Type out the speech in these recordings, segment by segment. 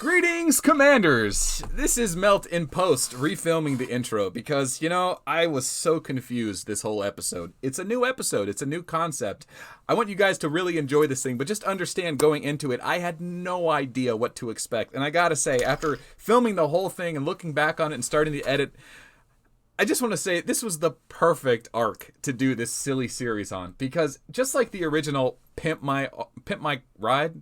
Greetings, Commanders! This is Melt in post, refilming the intro, because, I was so confused this whole episode. It's a new episode, it's a new concept. I want you guys to really enjoy this thing, but just understand going into it, I had no idea what to expect. And I gotta say, after filming the whole thing and looking back on it and starting to edit, I just want to say this was the perfect arc to do this silly series on, because just like the original Pimp My Ride,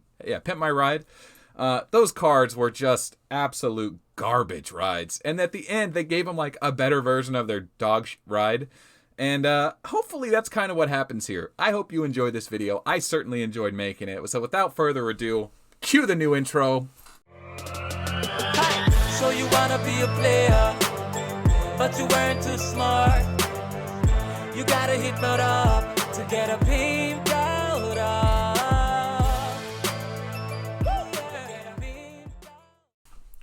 those cards were just absolute garbage rides. And at the end, they gave them like a better version of their dog ride. And hopefully that's kind of what happens here. I hope you enjoyed this video. I certainly enjoyed making it. So without further ado, cue the new intro. So you wanna be a player, but you weren't too smart. You gotta hit Melt up to get a Pimp AOW.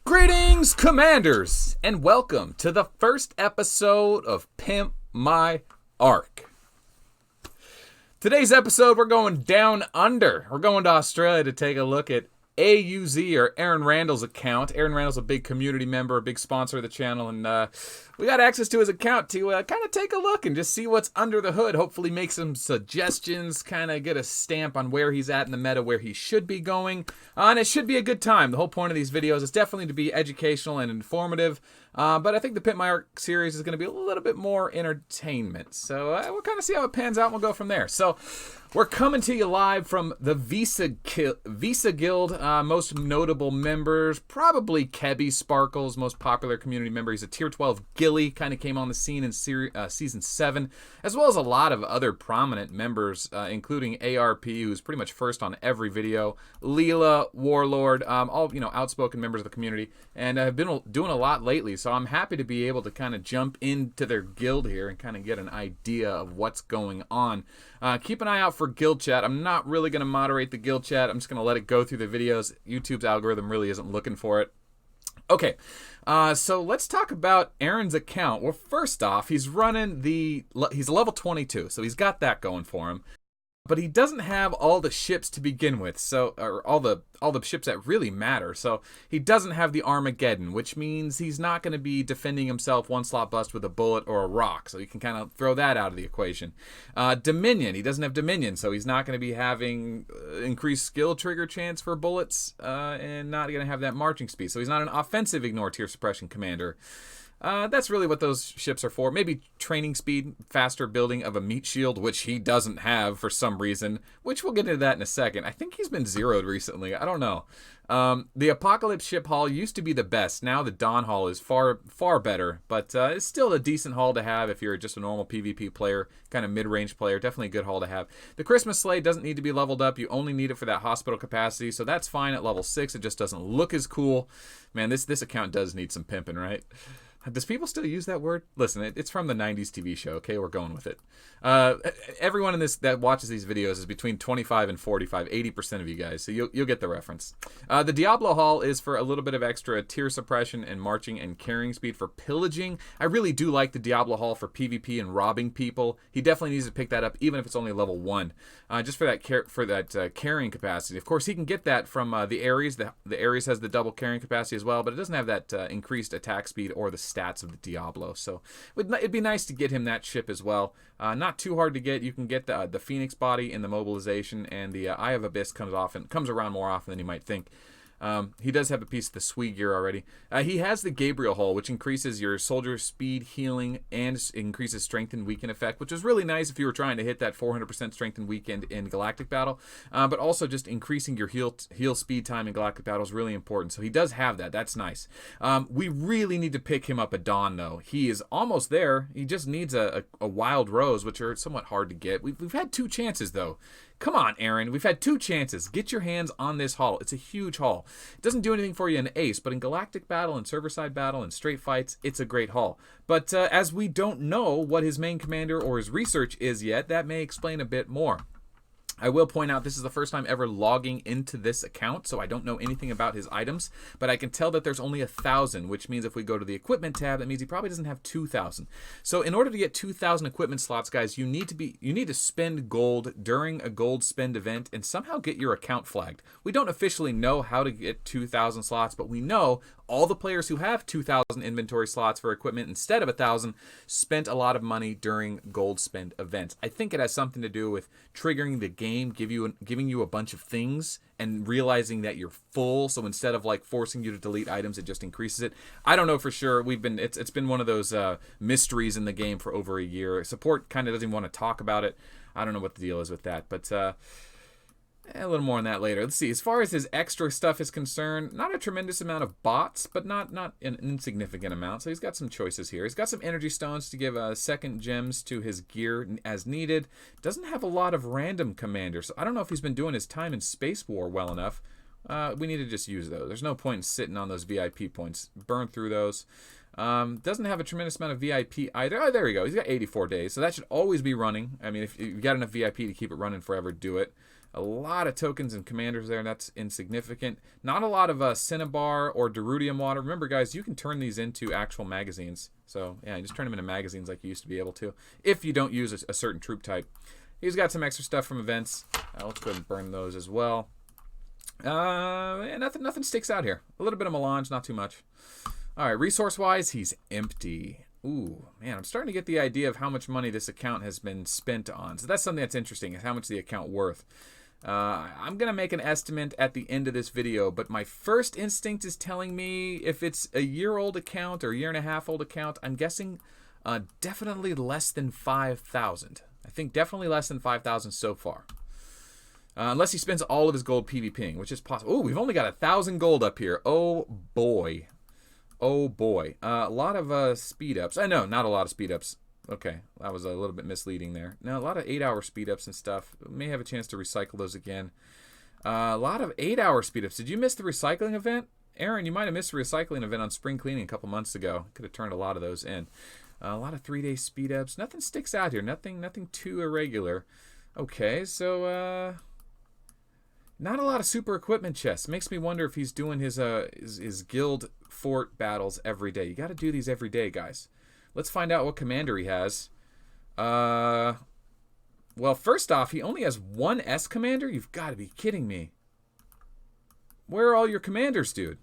Greetings, Commanders, and welcome to the first episode of Pimp My Arc. Today's episode, we're going down under. We're going to Australia to take a look at AUZ, or Aaron Randall's account. Aaron Randall's a big community member, a big sponsor of the channel, and we got access to his account to kind of take a look and just see what's under the hood. Hopefully make some suggestions, kind of get a stamp on where he's at in the meta, where he should be going, and it should be a good time. The whole point of these videos is definitely to be educational and informative, but I think the Pimp My Arc series is going to be a little bit more entertainment. So we'll kind of see how it pans out, and we'll go from there. So we're coming to you live from the Visa Guild. Most notable members, probably Pkwy Sparkles, most popular community member. He's a tier 12 Gilly, kind of came on the scene in season 7, as well as a lot of other prominent members, including ARP, who's pretty much first on every video, Leela, Warlord, all outspoken members of the community, and have been doing a lot lately. So I'm happy to be able to kind of jump into their guild here and kind of get an idea of what's going on. Keep an eye out for guild chat. I'm not really going to moderate the guild chat. I'm just going to let it go through the videos. YouTube's algorithm really isn't looking for it. Okay, so let's talk about Aaron's account. Well, first off, he's level 22, so he's got that going for him. But he doesn't have all the ships to begin with, or all the ships that really matter. So he doesn't have the Armageddon, which means he's not going to be defending himself one slot bust with a bullet or a rock. So you can kind of throw that out of the equation. Dominion, he doesn't have Dominion, so he's not going to be having increased skill trigger chance for bullets, and not going to have that marching speed. So he's not an offensive ignore tier suppression commander. That's really what those ships are for. Maybe training speed, faster building of a meat shield, which he doesn't have for some reason, which we'll get into that in a second. I think he's been zeroed recently. I don't know. The Apocalypse ship haul used to be the best. Now the Dawn haul is far better, but it's still a decent haul to have if you're just a normal PvP player, kind of mid-range player. Definitely a good haul to have. The Christmas sleigh doesn't need to be leveled up. You only need it for that hospital capacity, so that's fine at level 6. It just doesn't look as cool. Man, this account does need some pimping, right? Does people still use that word? Listen, it's from the 90s TV show, okay? We're going with it. Everyone in this that watches these videos is between 25 and 45, 80% of you guys, so you'll get the reference. The Diablo Hall is for a little bit of extra tier suppression and marching and carrying speed for pillaging. I really do like the Diablo Hall for PvP and robbing people. He definitely needs to pick that up, even if it's only level 1, just for that carrying capacity. Of course, he can get that from the Ares. The Ares has the double carrying capacity as well, but it doesn't have that increased attack speed or the stats of the Diablo, so it'd be nice to get him that ship as well. Not too hard to get. You can get the Phoenix body in the mobilization, and the Eye of Abyss comes around more often than you might think. He does have a piece of the Sui gear already. He has the Gabriel hull, which increases your soldier speed, healing, and increases strength and weaken effect, which is really nice if you were trying to hit that 400% strength and weaken in Galactic Battle. But also just increasing your heal speed time in Galactic Battle is really important. So he does have that. That's nice. We really need to pick him up at Dawn, though. He is almost there. He just needs a Wild Rose, which are somewhat hard to get. We've had 2 chances, though. Come on, Aaron. We've had 2 chances. Get your hands on this haul. It's a huge haul. It doesn't do anything for you in Ace, but in Galactic Battle and Server-Side Battle and Straight Fights, it's a great haul. But as we don't know what his main commander or his research is yet, that may explain a bit more. I will point out this is the first time ever logging into this account, so I don't know anything about his items, but I can tell that there's only 1,000, which means if we go to the equipment tab, that means he probably doesn't have 2,000. So in order to get 2,000 equipment slots, guys, you need to spend gold during a gold spend event and somehow get your account flagged. We don't officially know how to get 2,000 slots, but we know all the players who have 2,000 inventory slots for equipment instead of 1,000 spent a lot of money during gold spend events. I think it has something to do with triggering the game, giving you a bunch of things and realizing that you're full. So instead of like forcing you to delete items, it just increases it. I don't know for sure. It's been one of those mysteries in the game for over a year. Support kind of doesn't even want to talk about it. I don't know what the deal is with that, but a little more on that later. Let's see. As far as his extra stuff is concerned, not a tremendous amount of bots, but not an insignificant amount. So he's got some choices here. He's got some energy stones to give second gems to his gear as needed. Doesn't have a lot of random commanders. So I don't know if he's been doing his time in Space War well enough. We need to just use those. There's no point in sitting on those VIP points. Burn through those. Doesn't have a tremendous amount of VIP either. Oh, there we go. He's got 84 days. So that should always be running. I mean, if you've got enough VIP to keep it running forever, do it. A lot of tokens and commanders there. That's insignificant. Not a lot of Cinnabar or Derudium water. Remember, guys, you can turn these into actual magazines. So, yeah, you just turn them into magazines like you used to be able to if you don't use a certain troop type. He's got some extra stuff from events. Let's go ahead and burn those as well. Nothing sticks out here. A little bit of melange, not too much. All right, resource-wise, he's empty. Ooh, man, I'm starting to get the idea of how much money this account has been spent on. So that's something that's interesting, is how much the account worth. I'm going to make an estimate at the end of this video, but my first instinct is telling me if it's a year-old account or a year-and-a-half-old account, I'm guessing definitely less than 5,000. I think definitely less than 5,000 so far. Unless he spends all of his gold PvPing, which is possible. Oh, we've only got 1,000 gold up here. Oh, boy. Oh, boy. A lot of speed-ups. I know, not a lot of speed-ups. Okay, that was a little bit misleading there. Now, a lot of 8-hour speed-ups and stuff. May have a chance to recycle those again. A lot of 8-hour speed-ups. Did you miss the recycling event? Aaron, you might have missed the recycling event on spring cleaning a couple months ago. Could have turned a lot of those in. A lot of 3-day speed-ups. Nothing sticks out here. Nothing too irregular. Okay, so not a lot of super equipment chests. Makes me wonder if he's doing his guild fort battles every day. You got to do these every day, guys. Let's find out what commander he has. Well, first off, he only has one S commander? You've got to be kidding me. Where are all your commanders, dude?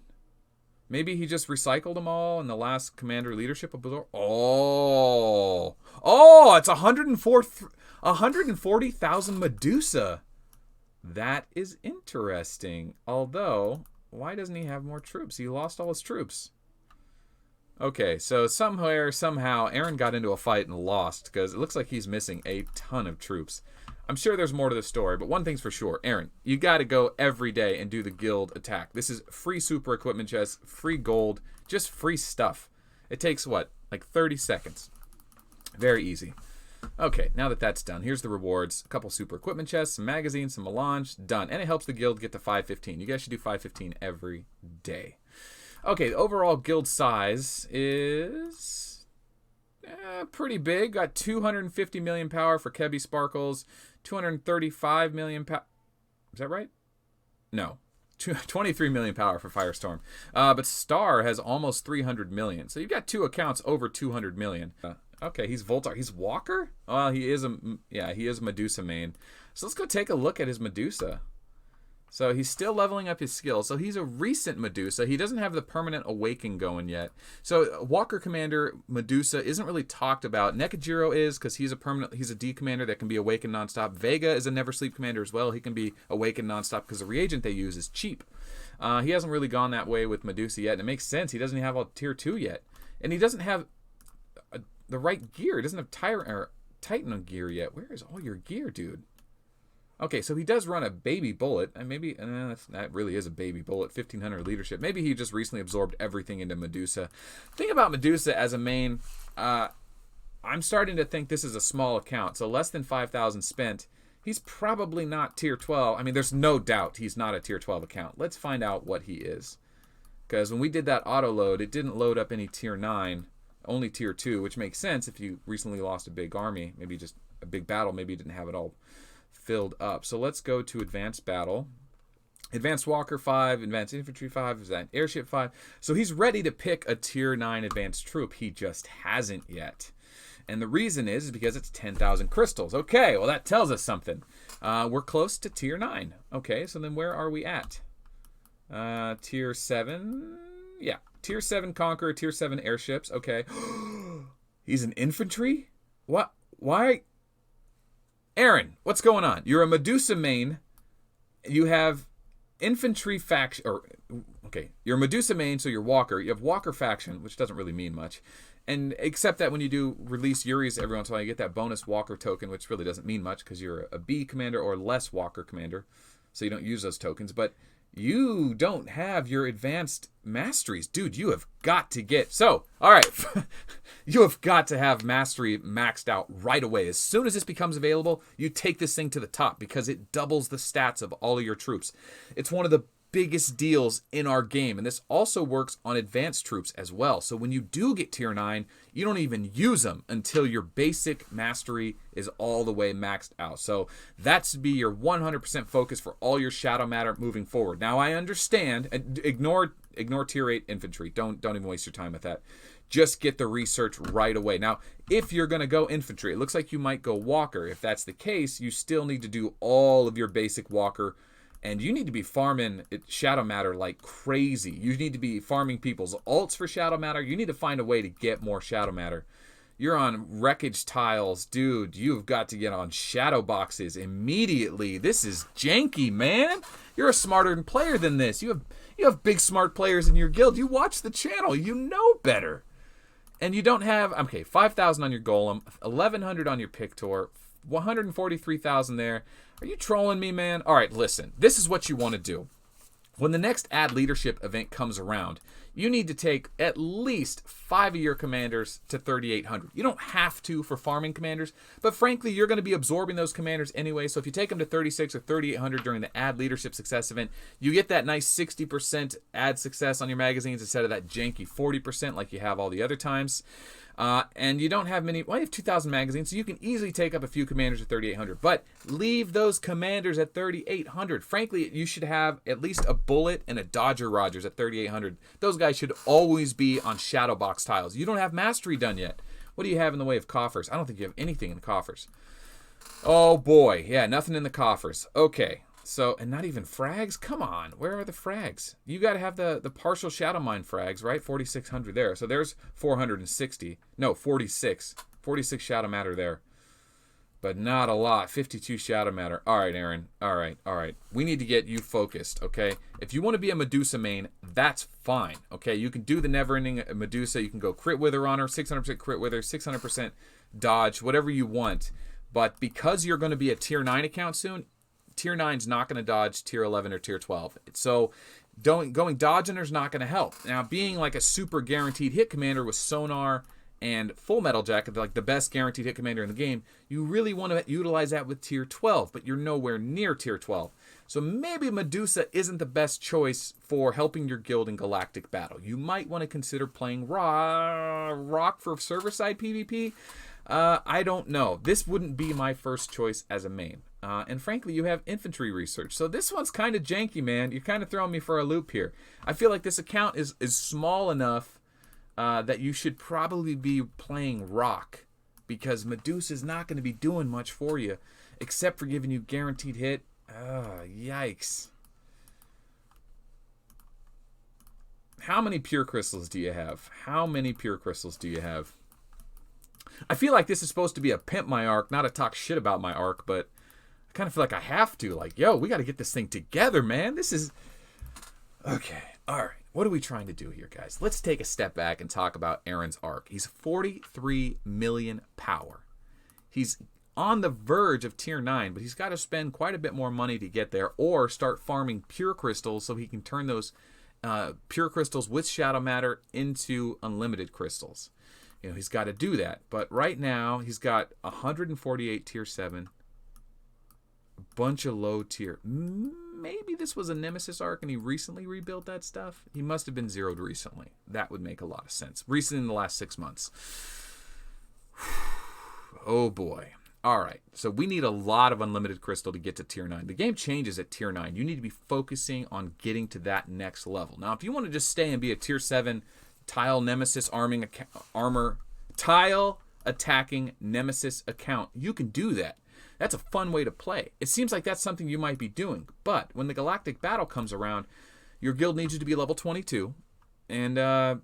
Maybe he just recycled them all in the last commander leadership. Oh, it's 140,000 Medusa. That is interesting. Although, why doesn't he have more troops? He lost all his troops. Okay, so somehow, Aaron got into a fight and lost because it looks like he's missing a ton of troops. I'm sure there's more to the story, but one thing's for sure. Aaron, you got to go every day and do the guild attack. This is free super equipment chests, free gold, just free stuff. It takes, what, like 30 seconds. Very easy. Okay, now that that's done, here's the rewards. A couple super equipment chests, some magazines, some melange, done. And it helps the guild get to 515. You guys should do 515 every day. Okay, the overall guild size is pretty big. Got 250 million power for Pkwy Sparkles, 235 million power. Is that right? No. 23 million power for Firestorm. But Star has almost 300 million. So you've got two accounts over 200 million. Okay, he's Voltar. He's Walker? Well, he is a Medusa main. So let's go take a look at his Medusa. So he's still leveling up his skills. So he's a recent Medusa. He doesn't have the permanent awaken going yet. So Walker Commander Medusa isn't really talked about. Nekajiro is because he's a D commander that can be awakened nonstop. Vega is a never sleep commander as well. He can be awakened nonstop because the reagent they use is cheap. He hasn't really gone that way with Medusa yet. And it makes sense. He doesn't have a tier 2 yet. And he doesn't have the right gear. He doesn't have Titan gear yet. Where is all your gear, dude? Okay, so he does run a baby bullet, and maybe that really is a baby bullet, 1500 leadership. Maybe he just recently absorbed everything into Medusa. Thing about Medusa as a main, I'm starting to think this is a small account, so less than 5,000 spent. He's probably not tier 12. I mean, there's no doubt he's not a tier 12 account. Let's find out what he is. Because when we did that auto load, it didn't load up any tier 9, only tier 2, which makes sense if you recently lost a big army, maybe just a big battle, maybe you didn't have it all filled up. So let's go to Advanced Battle. Advanced Walker 5, Advanced Infantry 5, Advanced Airship 5. So he's ready to pick a Tier 9 Advanced Troop. He just hasn't yet. And the reason is because it's 10,000 crystals. Okay, well that tells us something. We're close to Tier 9. Okay, so then where are we at? Tier 7? Yeah, Tier 7 Conqueror, Tier 7 Airships. Okay. He's an infantry? What? Why? Aaron, what's going on? You're a Medusa main. You have infantry faction, you're a Medusa main, so you're Walker. You have Walker faction, which doesn't really mean much. And except that when you do release Yuri's every once in a while, you get that bonus Walker token, which really doesn't mean much because you're a B commander or less Walker commander. So you don't use those tokens. But you don't have your advanced masteries. Dude, you have got to get... So, all right. You have got to have mastery maxed out right away. As soon as this becomes available, you take this thing to the top because it doubles the stats of all of your troops. It's one of the biggest deals in our game, and this also works on advanced troops as well. So when you do get Tier 9, you don't even use them until your basic mastery is all the way maxed out. So that's to be your 100% focus for all your shadow matter moving forward. Now I understand, ignore Tier 8 infantry. Don't even waste your time with that. Just get the research right away. Now, if you're going to go infantry, it looks like you might go Walker. If that's the case, you still need to do all of your basic Walker. And you need to be farming Shadow Matter like crazy. You need to be farming people's ults for Shadow Matter. You need to find a way to get more Shadow Matter. You're on wreckage tiles. Dude, you've got to get on shadow boxes immediately. This is janky, man. You're a smarter player than this. You have big smart players in your guild. You watch the channel. You know better. And you don't have... Okay, 5,000 on your Golem. 1,100 on your Pictor. 143,000 there. Are you trolling me, man? All right, listen. This is what you want to do. When the next Add Leadership event comes around, you need to take at least 5 of your commanders to 3,800. You don't have to for farming commanders, but frankly, you're going to be absorbing those commanders anyway. So if you take them to 36 or 3,800 during the Add Leadership Success event, you get that nice 60% add success on your magazines instead of that janky 40% like you have all the other times. And you don't have many... Well, you have 2,000 magazines, so you can easily take up a few commanders at 3,800. But leave those commanders at 3,800. Frankly, you should have at least a Bullet and a Dodger Rogers at 3,800. Those guys should always be on shadow box tiles. You don't have mastery done yet. What do you have in the way of coffers? I don't think you have anything in coffers. Oh, boy. Yeah, nothing in the coffers. Okay. So, and not even frags? Come on, where are the frags? You got to have the partial Shadow Mine frags, right? 4,600 there. So there's 460. No, 46. 46 Shadow Matter there. But not a lot. 52 Shadow Matter. All right, Aaron. All right. We need to get you focused, okay? If you want to be a Medusa main, that's fine, okay? You can do the never-ending Medusa. You can go crit wither on her, 600% crit wither, 600% dodge, whatever you want. But because you're going to be a Tier 9 account soon, Tier 9's not going to dodge Tier 11 or Tier 12. So going dodging is not going to help. Now, being like a super guaranteed hit commander with Sonar and Full Metal Jacket, like the best guaranteed hit commander in the game, you really want to utilize that with Tier 12, but you're nowhere near Tier 12. So maybe Medusa isn't the best choice for helping your guild in Galactic Battle. You might want to consider playing Rock for server-side PvP. I don't know. This wouldn't be my first choice as a main. And frankly, you have Infantry Research. So this one's kind of janky, man. You're kind of throwing me for a loop here. I feel like this account is small enough that you should probably be playing Rock, because Medusa's not going to be doing much for you except for giving you guaranteed hit. Yikes. How many pure crystals do you have? How many pure crystals do you have? I feel like this is supposed to be a pimp my arc, not a talk shit about my arc, but I kind of feel like I have to. Like, yo, we got to get this thing together, man. This is... Okay, all right. What are we trying to do here, guys? Let's take a step back and talk about Aaron's arc. He's 43 million power. He's on the verge of Tier 9, but he's got to spend quite a bit more money to get there, or start farming pure crystals so he can turn those pure crystals with Shadow Matter into unlimited crystals. You know, he's got to do that. But right now, he's got 148 Tier 7. A bunch of low tier. Maybe this was a Nemesis arc and he recently rebuilt that stuff. He must have been zeroed recently. That would make a lot of sense. Recent in the last 6 months. Oh boy. All right, so we need a lot of unlimited crystal to get to tier 9. The game changes at tier 9. You need to be focusing on getting to that next level. Now, if you want to just stay and be a tier 7 tile nemesis tile attacking nemesis account, you can do that. That's a fun way to play. It seems like that's something you might be doing. But when the galactic battle comes around, your guild needs you to be level 22. And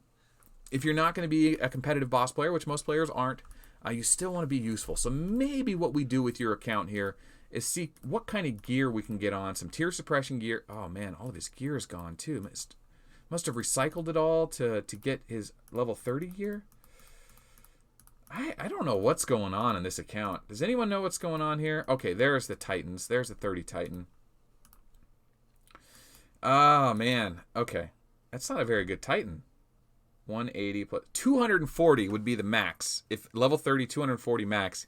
if you're not going to be a competitive boss player, which most players aren't, you still want to be useful. So maybe what we do with your account here is see what kind of gear we can get on. Some tier suppression gear. Oh man, all of his gear is gone too. Must have recycled it all to get his level 30 gear. I don't know what's going on in this account. Does anyone know what's going on here? Okay, there's the Titans. There's the 30 Titan. Oh man. Okay. That's not a very good Titan. 180 plus 240 would be the max. If level 30, 240 max.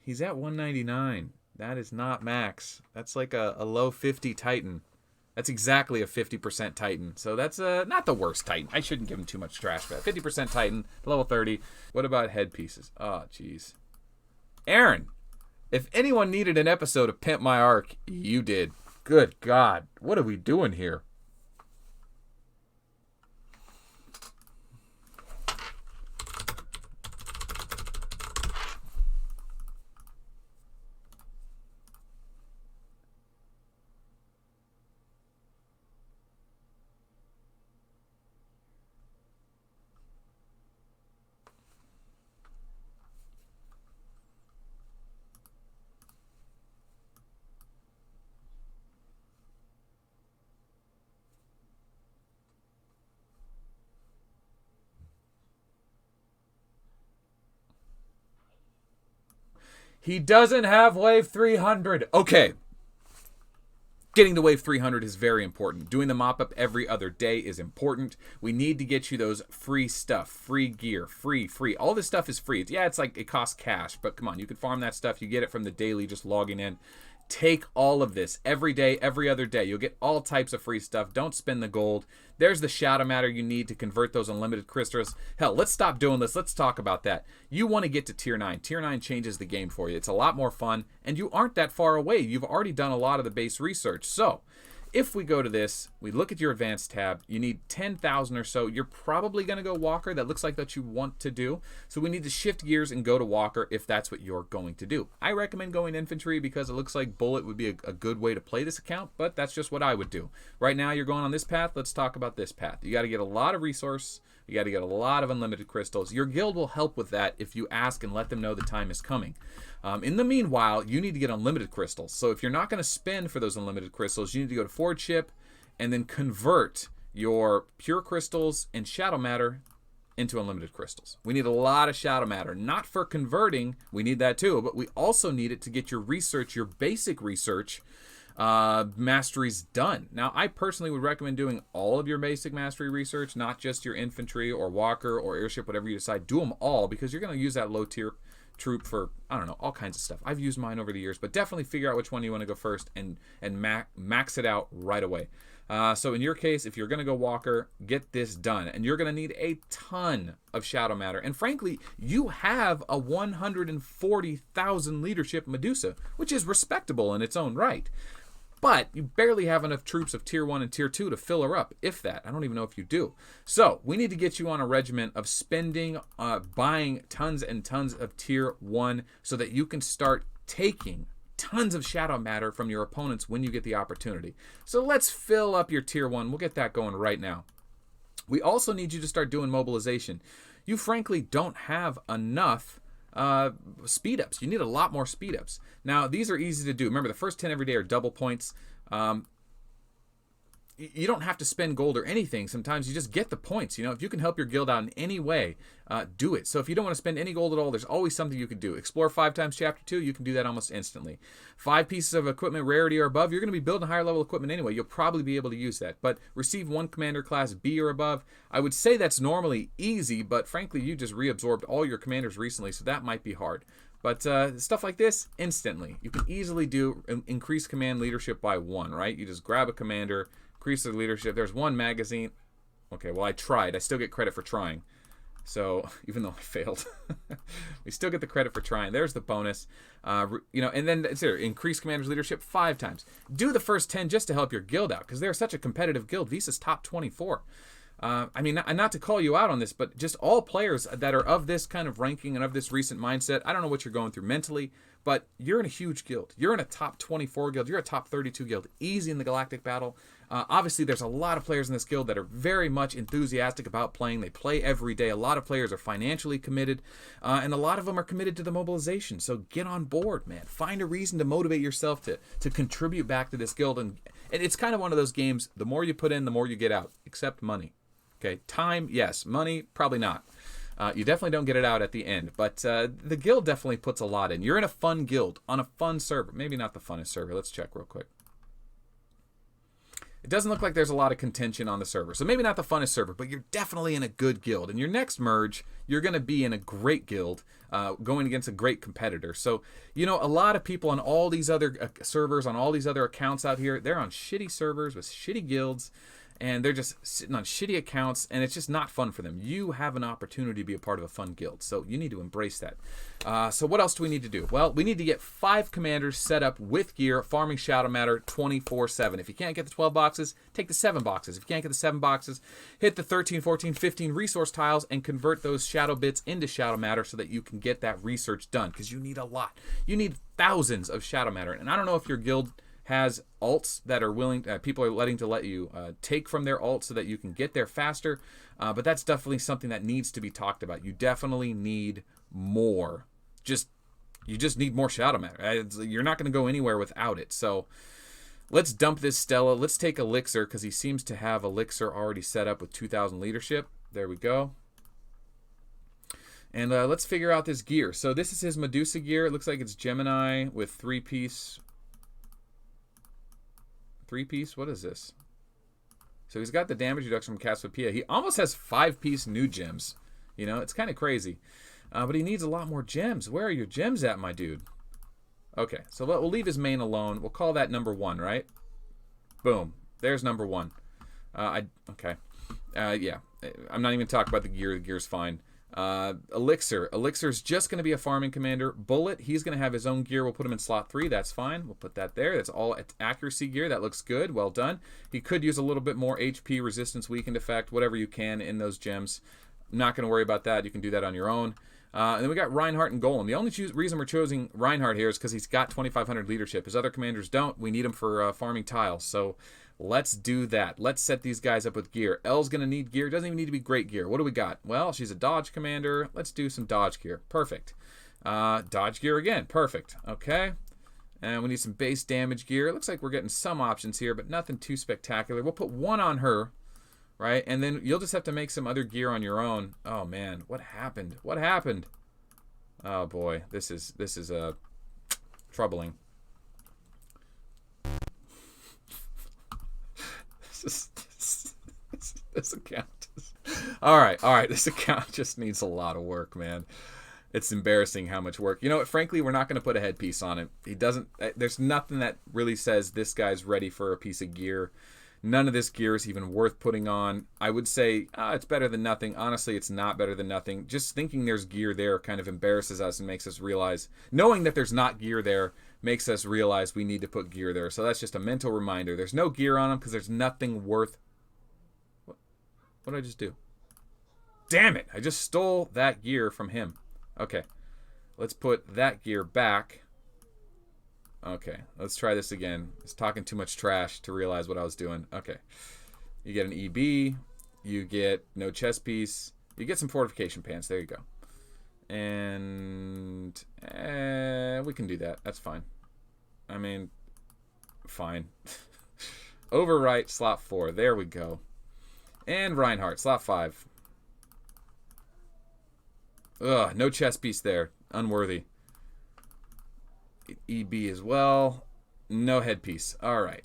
He's at 199. That is not max. That's like a low 50 Titan. That's exactly a 50% Titan. So that's not the worst Titan. I shouldn't give him too much trash for that. 50% Titan, level 30. What about headpieces? Oh, jeez. Aaron, if anyone needed an episode of Pimp My Arc, you did. Good God. What are we doing here? He doesn't have wave 300. Okay. Getting to wave 300 is very important. Doing the mop-up every other day is important. We need to get you those free stuff, free gear, free. All this stuff is free. Yeah, it's like it costs cash, but come on, you can farm that stuff. You get it from the daily just logging in. Take all of this every day, every other day. You'll get all types of free stuff. Don't spend the gold. There's the shadow matter you need to convert those unlimited crystals. Hell, let's stop doing this. Let's talk about that. You want to get to tier 9. Tier 9 changes the game for you. It's a lot more fun, and you aren't that far away. You've already done a lot of the base research. So if we go to this, we look at your advanced tab, you need 10,000 or so. You're probably going to go Walker. That looks like that you want to do. So we need to shift gears and go to Walker if that's what you're going to do. I recommend going Infantry because it looks like Bullet would be a good way to play this account, but that's just what I would do. Right now you're going on this path. Let's talk about this path. You got to get a lot of resource. You got to get a lot of unlimited crystals. Your guild will help with that if you ask and let them know the time is coming. In the meanwhile, you need to get unlimited crystals. So if you're not going to spend for those unlimited crystals, you need to go to Forge Ship and then convert your pure crystals and shadow matter into unlimited crystals. We need a lot of shadow matter, not for converting. We need that too, but we also need it to get your research, your basic research masteries done. Now, I personally would recommend doing all of your basic mastery research, not just your infantry or walker or airship, whatever you decide. Do them all because you're going to use that low tier troop for, I don't know, all kinds of stuff. I've used mine over the years, but definitely figure out which one you want to go first and max it out right away. So in your case, if you're going to go Walker, get this done. And you're going to need a ton of shadow matter. And frankly, you have a 140,000 leadership Medusa, which is respectable in its own right. But you barely have enough troops of tier 1 and tier 2 to fill her up, if that. I don't even know if you do. So we need to get you on a regimen of spending, buying tons and tons of tier 1 so that you can start taking tons of shadow matter from your opponents when you get the opportunity. So let's fill up your tier 1. We'll get that going right now. We also need you to start doing mobilization. You frankly don't have enough speed ups. You need a lot more speed ups. Now, these are easy to do. Remember, the first 10 every day are double points. You don't have to spend gold or anything. Sometimes you just get the points. You know, if you can help your guild out in any way, do it. So if you don't want to spend any gold at all, there's always something you can do. Explore 5 times chapter 2, you can do that almost instantly. 5 pieces of equipment, rarity or above, you're going to be building higher level equipment anyway. You'll probably be able to use that. But receive 1 commander class B or above, I would say that's normally easy, but frankly, you just reabsorbed all your commanders recently, so that might be hard. But stuff like this, instantly. You can easily do increase command leadership by 1, right? You just grab a commander, increase the leadership. There's 1 magazine. Okay, well, I tried. I still get credit for trying. So even though I failed, we still get the credit for trying. There's the bonus. And then it's there. Increase commander's leadership 5 times. Do the first 10 just to help your guild out, because they're such a competitive guild. Visa's top 24. Not to call you out on this, but just all players that are of this kind of ranking and of this recent mindset, I don't know what you're going through mentally, but you're in a huge guild. You're in a top 24 guild. You're a top 32 guild. Easy in the galactic battle. Obviously, there's a lot of players in this guild that are very much enthusiastic about playing. They play every day. A lot of players are financially committed, and a lot of them are committed to the mobilization. So get on board, man. Find a reason to motivate yourself to contribute back to this guild. And it's kind of one of those games, the more you put in, the more you get out, except money. Okay, time, yes. Money, probably not. You definitely don't get it out at the end, but the guild definitely puts a lot in. You're in a fun guild, on a fun server. Maybe not the funnest server. Let's check real quick. It doesn't look like there's a lot of contention on the server, so maybe not the funnest server, but you're definitely in a good guild. In your next merge, you're going to be in a great guild, going against a great competitor. So, a lot of people on all these other servers, on all these other accounts out here, they're on shitty servers with shitty guilds, and they're just sitting on shitty accounts, and it's just not fun for them. You have an opportunity to be a part of a fun guild, so you need to embrace that. So what else do we need to do? Well, we need to get 5 commanders set up with gear, farming Shadow Matter 24/7. If you can't get the 12 boxes, take the 7 boxes. If you can't get the 7 boxes, hit the 13, 14, 15 resource tiles and convert those shadow bits into Shadow Matter so that you can get that research done, because you need a lot. You need thousands of Shadow Matter, and I don't know if your guild has alts that are willing, people are let you take from their alts so that you can get there faster, but that's definitely something that needs to be talked about. You definitely need more. You just need more Shadow Matter. You're not going to go anywhere without it. So let's dump this Stella. Let's take Elixir, because he seems to have Elixir already set up with 2,000 leadership. There we go. And let's figure out this gear. So this is his Medusa gear. It looks like it's Gemini with 3-piece. 3-piece? What is this? So he's got the damage reduction from Pkwy. He almost has 5-piece new gems. It's kind of crazy. But he needs a lot more gems. Where are your gems at, my dude? Okay, so we'll leave his main alone. We'll call that number 1, right? Boom. There's number 1. Okay. Yeah. I'm not even talking about the gear. The gear's fine. Elixir. Elixir's just going to be a farming commander. Bullet, he's going to have his own gear. We'll put him in slot 3. That's fine. We'll put that there. That's all accuracy gear. That looks good. Well done. He could use a little bit more HP, resistance, weakened effect, whatever you can in those gems. I'm not going to worry about that. You can do that on your own. And then we got Reinhardt and Golem. The only reason we're choosing Reinhardt here is because he's got 2,500 leadership. His other commanders don't. We need him for farming tiles. So let's do that. Let's set these guys up with gear. Elle's going to need gear. Doesn't even need to be great gear. What do we got? Well, she's a dodge commander. Let's do some dodge gear. Perfect. Dodge gear again. Perfect. Okay. And we need some base damage gear. It looks like we're getting some options here, but nothing too spectacular. We'll put 1 on her, right? And then you'll just have to make some other gear on your own. Oh, man. What happened? What happened? Oh, boy. This is troubling. This account all right, this account just needs a lot of work, man. It's embarrassing how much work. Frankly, we're not going to put a headpiece on it. There's nothing that really says this guy's ready for a piece of gear. None of this gear is even worth putting on. I would say it's better than nothing. Honestly, it's not better than nothing. Just thinking there's gear there kind of embarrasses us and makes us realize, knowing that there's not gear there makes us realize we need to put gear there. So that's just a mental reminder. There's no gear on them because there's nothing worth. What did I just do? Damn it! I just stole that gear from him. Okay. Let's put that gear back. Okay. Let's try this again. I was talking too much trash to realize what I was doing. Okay. You get an EB. You get no chest piece. You get some fortification pants. There you go. And we can do that. That's fine. I mean, fine. Overwrite slot 4. There we go. And Reinhardt, slot 5. Ugh, no chest piece there. Unworthy. EB as well. No headpiece. Alright.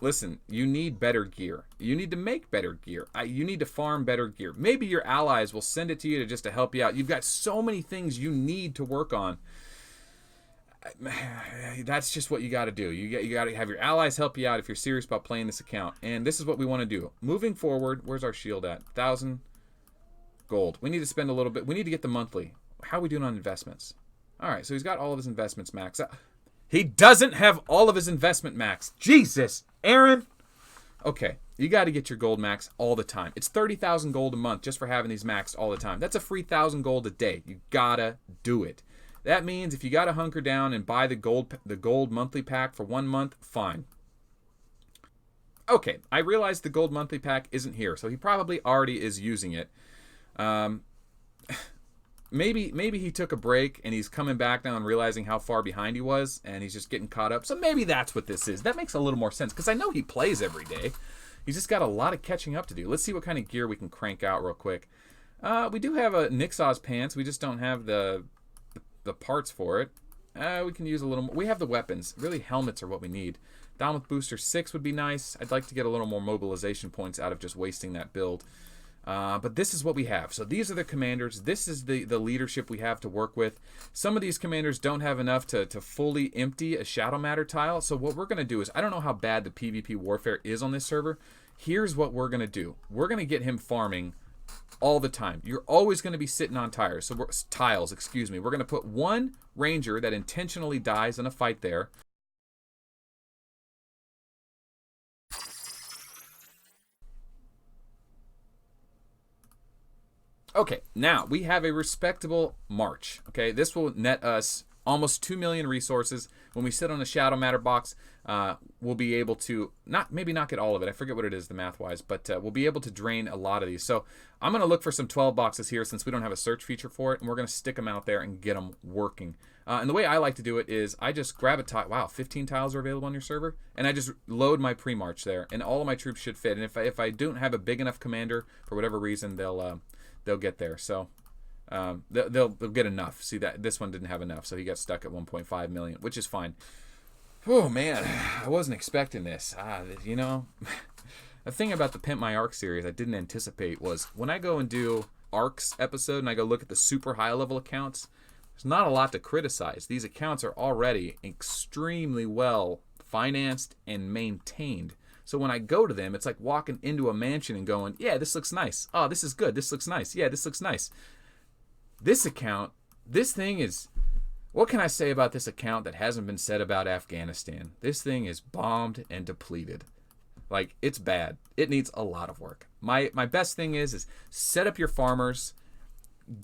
Listen, you need better gear. You need to make better gear. You need to farm better gear. Maybe your allies will send it to you to help you out. You've got so many things you need to work on. That's just what you got to do. You got to have your allies help you out if you're serious about playing this account. And this is what we want to do. Moving forward, where's our shield at? 1,000. gold. We need to spend a little bit. We need to get the monthly. How are we doing on investments? All right, so he's got all of his investments maxed out. He doesn't have all of his investment maxed. Jesus, Aaron. Okay, you got to get your gold max all the time. It's 30,000 gold a month just for having these maxed all the time. That's a free 1,000 gold a day. You gotta do it. That means if you got to hunker down and buy the gold monthly pack for 1 month, fine. Okay, I realize the gold monthly pack isn't here, so he probably already is using it. Maybe he took a break and he's coming back now and realizing how far behind he was, and he's just getting caught up. So maybe that's what this is. That makes a little more sense, because I know he plays every day. He's just got a lot of catching up to do. Let's see what kind of gear we can crank out real quick. We do have a Nixos pants. We just don't have the parts for it. We can use a little more. We have the weapons. Really, helmets are what we need. Down with booster 6 would be nice. I'd like to get a little more mobilization points out of just wasting that build. But this is what we have. So these are the commanders. This is the leadership we have to work with. Some of these commanders don't have enough to fully empty a shadow matter tile. So what we're going to do is, I don't know how bad the PvP warfare is on this server. Here's what we're going to do. We're going to get him farming all the time. You're always going to be sitting on tiles. So tiles, excuse me. We're going to put one ranger that intentionally dies in a fight there. Okay, now we have a respectable march. Okay, this will net us almost 2 million resources. When we sit on a shadow matter box, we'll be able to maybe not get all of it. I forget what it is the math wise, but we'll be able to drain a lot of these. So I'm going to look for some 12 boxes here since we don't have a search feature for it, and we're going to stick them out there and get them working. And the way I like to do it is I just grab a tile. Wow, 15 tiles are available on your server, and I just load my pre-march there, and all of my troops should fit. And if I don't have a big enough commander for whatever reason, they'll get there. So they'll get enough. See, that this one didn't have enough, so he got stuck at 1.5 million, which is fine. Oh man, I wasn't expecting this. You know, the thing about the Pimp My Arc series I didn't anticipate was when I go and do Arcs episode and I go look at the super high level accounts, there's not a lot to criticize. These accounts are already extremely well financed and maintained. So when I go to them, it's like walking into a mansion and going, yeah, this looks nice. Oh, this is good. This looks nice. Yeah, this looks nice. This account, this thing is, what can I say about this account that hasn't been said about Afghanistan? This thing is bombed and depleted. Like, it's bad. It needs a lot of work. My best thing is set up your farmers,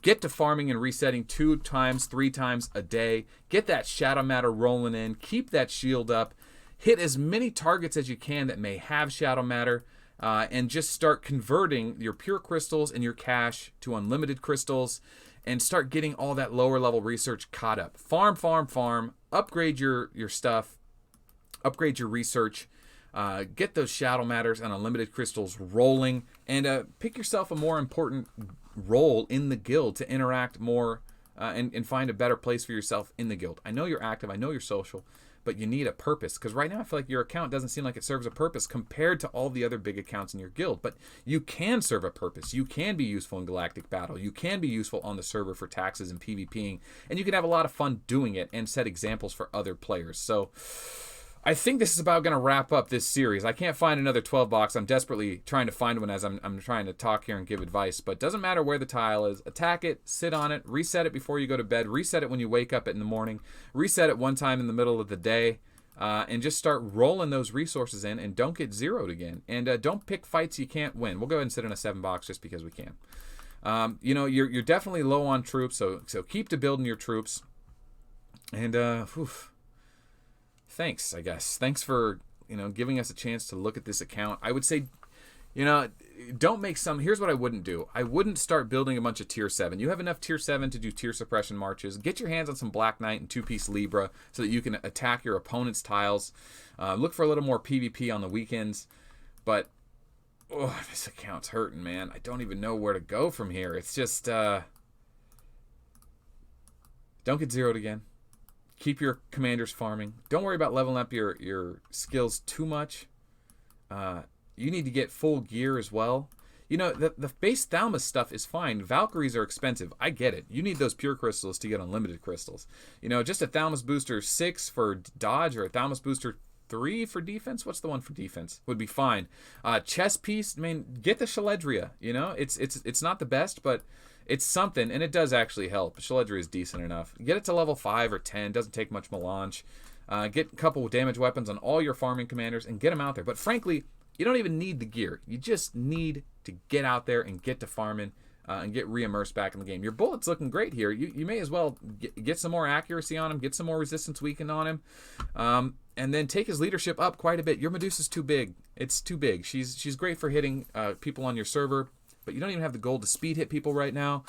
get to farming and resetting 2 times, 3 times a day. Get that shadow matter rolling in. Keep that shield up. Hit as many targets as you can that may have shadow matter, and just start converting your pure crystals and your cash to unlimited crystals, and start getting all that lower level research caught up. Farm, farm, farm. Upgrade your stuff. Upgrade your research. Get those shadow matters and unlimited crystals rolling, and pick yourself a more important role in the guild to interact more and find a better place for yourself in the guild. I know you're active. I know you're social. But you need a purpose, because right now I feel like your account doesn't seem like it serves a purpose compared to all the other big accounts in your guild. But you can serve a purpose. You can be useful in galactic battle. You can be useful on the server for taxes and PvPing, and you can have a lot of fun doing it and set examples for other players. So I think this is about going to wrap up this series. I can't find another 12 box. I'm desperately trying to find one as I'm trying to talk here and give advice. But it doesn't matter where the tile is. Attack it, sit on it, reset it before you go to bed, reset it when you wake up in the morning, reset it one time in the middle of the day, and just start rolling those resources in, and don't get zeroed again. And don't pick fights you can't win. We'll go ahead and sit in a 7 box just because we can. You know, you're definitely low on troops, so keep to building your troops. And thanks, I guess. Thanks for, giving us a chance to look at this account. I would say, don't make some... Here's what I wouldn't do. I wouldn't start building a bunch of tier 7. You have enough tier 7 to do tier suppression marches. Get your hands on some Black Knight and 2-piece Libra so that you can attack your opponent's tiles. Look for a little more PvP on the weekends. But, this account's hurting, man. I don't even know where to go from here. It's just... don't get zeroed again. Keep your commanders farming. Don't worry about leveling up your skills too much. You need to get full gear as well. The base Thalmus stuff is fine. Valkyries are expensive. I get it. You need those pure crystals to get unlimited crystals. Just a Thalmus booster 6 for dodge or a Thalmus booster 3 for defense. What's the one for defense? Would be fine. Chest piece. I mean, get the Shaledria. You know, it's not the best, but it's something, and it does actually help. Shaledria is decent enough. Get it to level 5 or 10. Doesn't take much melange. Get a couple of damage weapons on all your farming commanders and get them out there. But frankly, you don't even need the gear. You just need to get out there and get to farming and get re-immersed back in the game. Your bullet's looking great here. You may as well get some more accuracy on him, get some more resistance weakened on him, and then take his leadership up quite a bit. Your Medusa's too big. It's too big. She's great for hitting people on your server, but you don't even have the gold to speed hit people right now.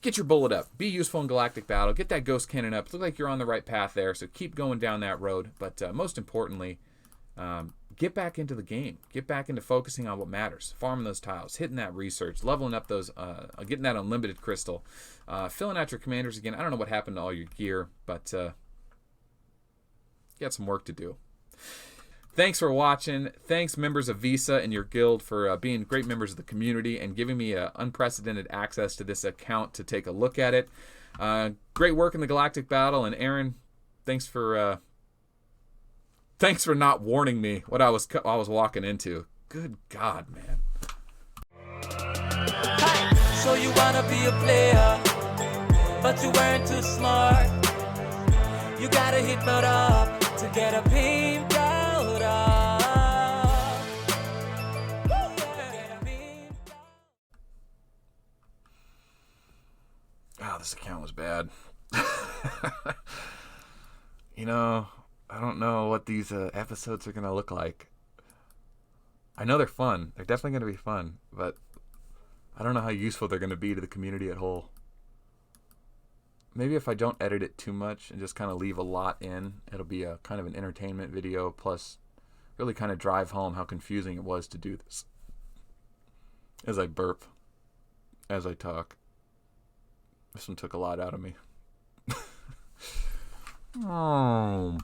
Get your bullet up. Be useful in galactic battle. Get that ghost cannon up. Look like you're on the right path there, so keep going down that road. But most importantly, get back into the game. Get back into focusing on what matters. Farming those tiles, hitting that research, leveling up those, getting that unlimited crystal, filling out your commanders again. I don't know what happened to all your gear, but you got some work to do. Thanks for watching. Thanks, members of Visa and your guild, for being great members of the community and giving me unprecedented access to this account to take a look at it. Great work in the galactic battle, and Aaron, thanks for not warning me what I was walking into. Good God, man. So you wanna be a player, but you weren't too smart. You gotta hit Melt up to get a Pimp out up. Oh, this account was bad. You know, I don't know what these episodes are going to look like. I know they're fun. They're definitely going to be fun, but I don't know how useful they're going to be to the community at whole. Maybe if I don't edit it too much and just kind of leave a lot in, it'll be a kind of an entertainment video, plus really kind of drive home how confusing it was to do this. As I burp, as I talk. This one took a lot out of me. Oh.